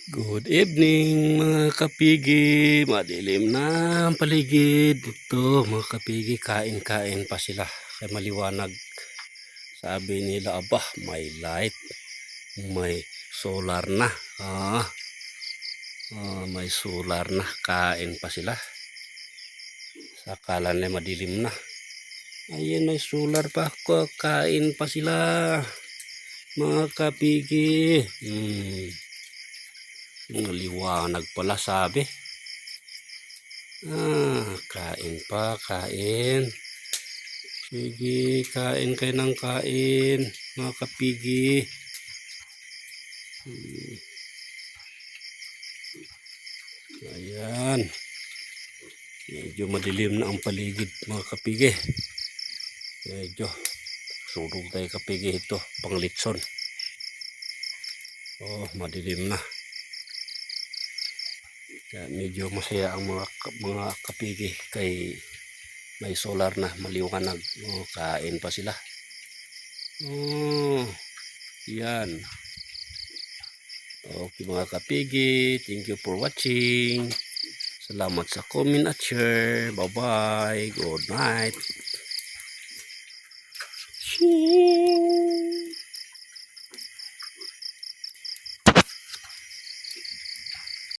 Good evening mga kapigi, madilim na ang paligid dito mga kapigi, kain-kain pa sila kay maliwanag. Sabi nila aba may light, may solar na. May solar na, kain pa sila. Sakala nila madilim na. Ayun, may solar pa, kain pa sila mga kapigi. Liwanag pala sabi. Kain pa, kain. Sige, kain kayo ng kain, mga kapigi. Ayan. Medyo madilim na ang paligid, mga kapigi. Medyo surog tayo kapigi ito, panglitson. Madilim na. Kaya medyo masaya ang mga kapigi kay may solar na, maliwanag. Kain pa sila. Yan. Okay mga kapigi, thank you for watching. Salamat sa comment at share. Bye bye. Good night.